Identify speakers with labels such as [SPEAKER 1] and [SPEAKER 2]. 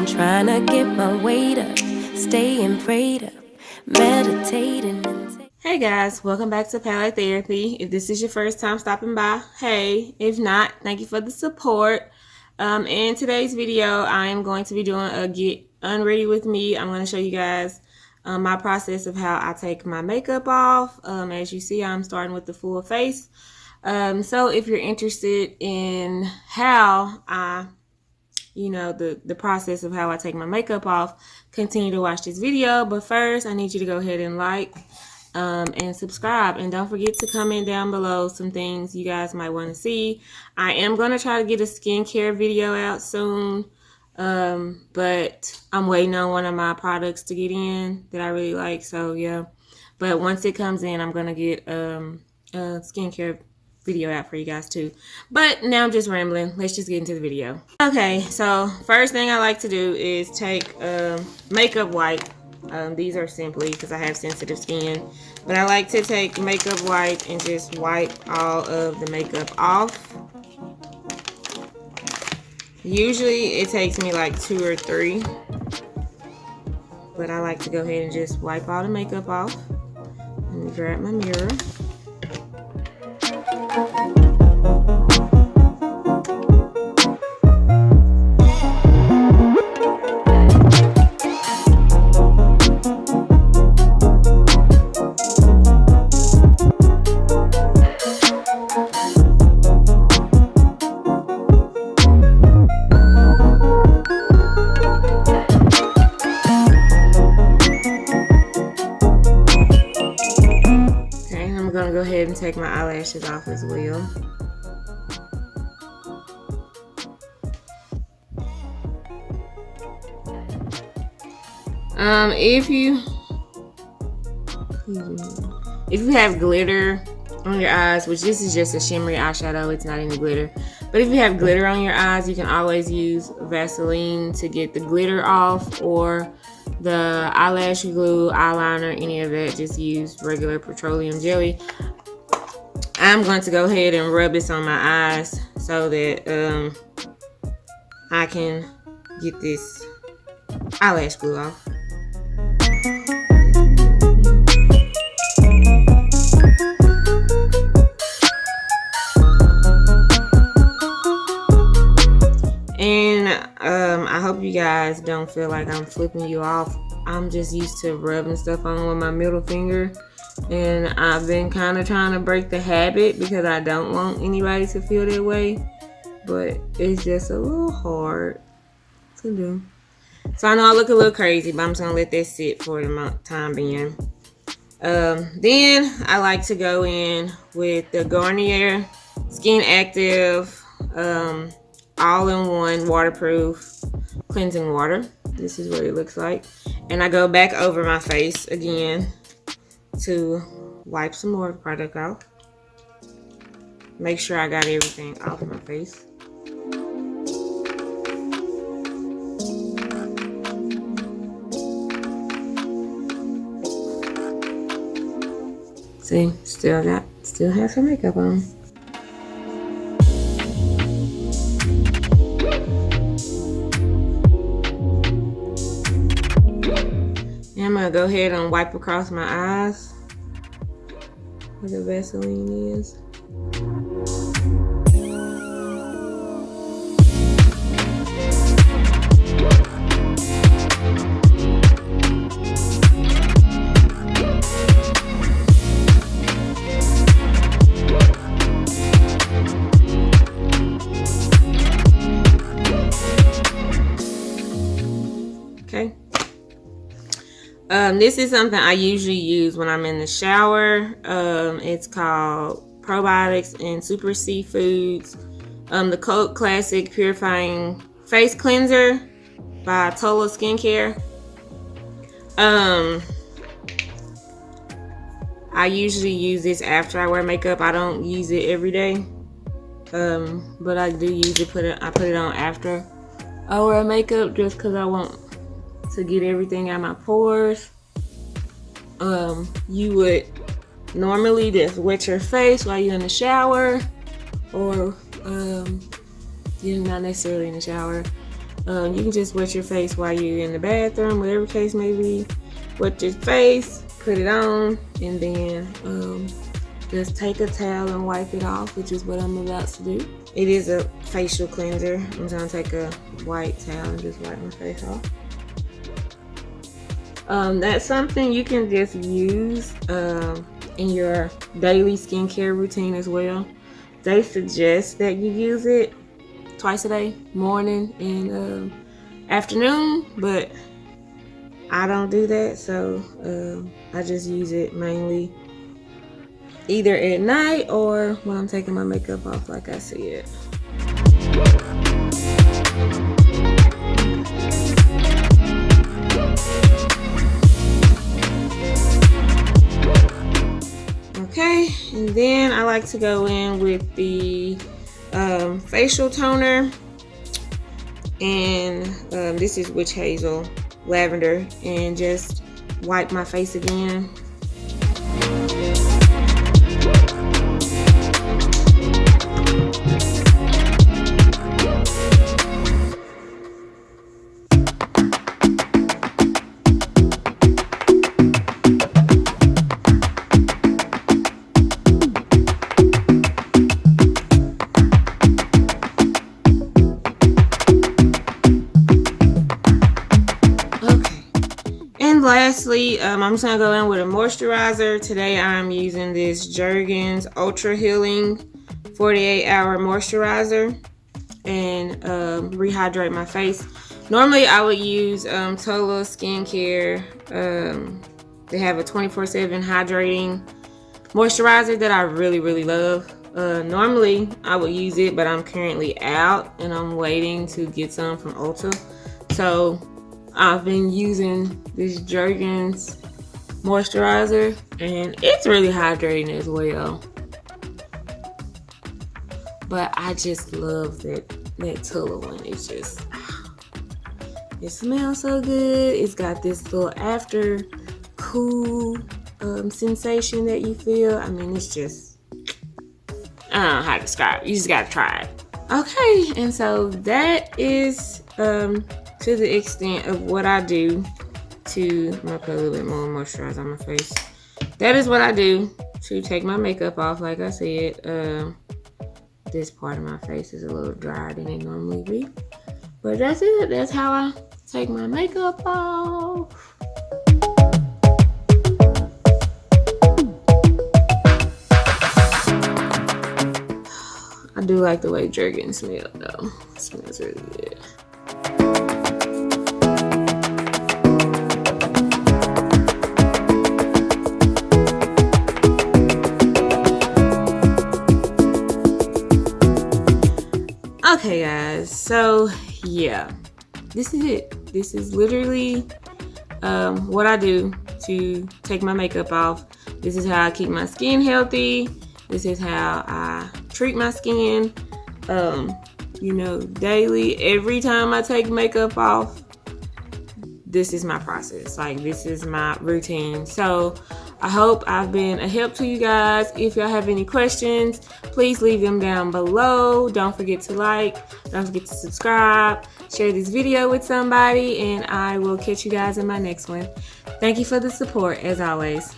[SPEAKER 1] been trying to get my weight up, staying prayed up, meditating.
[SPEAKER 2] Hey guys, welcome back to Palette Therapy. If this is your first time stopping by, hey. If not, thank you for the support. In today's video, I am going to be doing a get unready with me. I'm going to show you guys my process of how I take my makeup off. As you see, I'm starting with the full face. So if you're interested in how I the process of how I take my makeup off, continue to watch this video. But first, I need you to go ahead and like and subscribe, and don't forget to comment down below some things you guys might want to see. I am going to try to get a skincare video out soon, but I'm waiting on one of my products to get in that I really like, so yeah. But once it comes in, I'm going to get a skincare video out for you guys too. But now I'm just rambling. Let's just get into the video. Okay, so first thing I like to do is take makeup wipe. These are Simply because I have sensitive skin, but I like to take makeup wipe and just wipe all of the makeup off. Usually it takes me like 2 or 3, but I like to go ahead and just wipe all the makeup off. Let me grab my mirror. Go ahead and take my eyelashes off as well. If you have glitter on your eyes, which this is just a shimmery eyeshadow, it's not any glitter, but if you have glitter on your eyes, you can always use Vaseline to get the glitter off, or the eyelash glue, eyeliner, any of that, just use regular petroleum jelly. I'm going to go ahead and rub this on my eyes so that I can get this eyelash glue off. And I hope you guys don't feel like I'm flipping you off. I'm just used to rubbing stuff on with my middle finger, and I've been kind of trying to break the habit because I don't want anybody to feel that way, but it's just a little hard to do. So I know I look a little crazy, but I'm just gonna let that sit for the time being. Then I like to go in with the Garnier Skin Active all-in-one waterproof cleansing water. This is what it looks like, and I go back over my face again to wipe some more product off. Make sure I got everything off my face. See, still have some makeup on. I'm gonna go ahead and wipe across my eyes where the Vaseline is. Okay. This is something I usually use when I'm in the shower. It's called Probiotics and Super Seafoods. The Cult Classic Purifying Face Cleanser by Tola Skincare. I usually use this after I wear makeup. I don't use it every day, but I do use it. I put it on after I wear makeup just because I want to get everything out of my pores. You would normally just wet your face while you're in the shower, or you're not necessarily in the shower. You can just wet your face while you're in the bathroom, whatever case may be. Wet your face, put it on, and then just take a towel and wipe it off, which is what I'm about to do. It is a facial cleanser. I'm just gonna take a white towel and just wipe my face off. That's something you can just use in your daily skincare routine as well. They suggest that you use it twice a day, morning and afternoon, but I don't do that, so I just use it mainly either at night or when I'm taking my makeup off, like I said. Okay, and then I like to go in with the facial toner, and this is witch hazel lavender, and just wipe my face again. Lastly, I'm just gonna go in with a moisturizer. Today I'm using this Jergens Ultra Healing 48-hour moisturizer, and rehydrate my face. Normally I would use Tola Skincare. They have a 24/7 hydrating moisturizer that I really love. Normally I would use it, but I'm currently out and I'm waiting to get some from Ulta. So I've been using this Jergens moisturizer, and it's really hydrating as well. But I just love that Tula one. It's just, it smells so good. It's got this little after cool sensation that you feel. I mean, it's just, I don't know how to describe it. You just gotta try it. Okay, and so that is to the extent of what I do to, I'm gonna put a little bit more moisturizer on my face. That is what I do to take my makeup off. Like I said, this part of my face is a little drier than it normally be. But that's it. That's how I take my makeup off. I do like the way Jergens smells though. It smells really good. Okay guys, so yeah, this is it. This is literally what I do to take my makeup off. This is how I keep my skin healthy. This is how I treat my skin, you know, daily. Every time I take makeup off, this is my process. Like, this is my routine. So I hope I've been a help to you guys. If y'all have any questions, please leave them down below. Don't forget to like, don't forget to subscribe, share this video with somebody, and I will catch you guys in my next one. Thank you for the support, as always.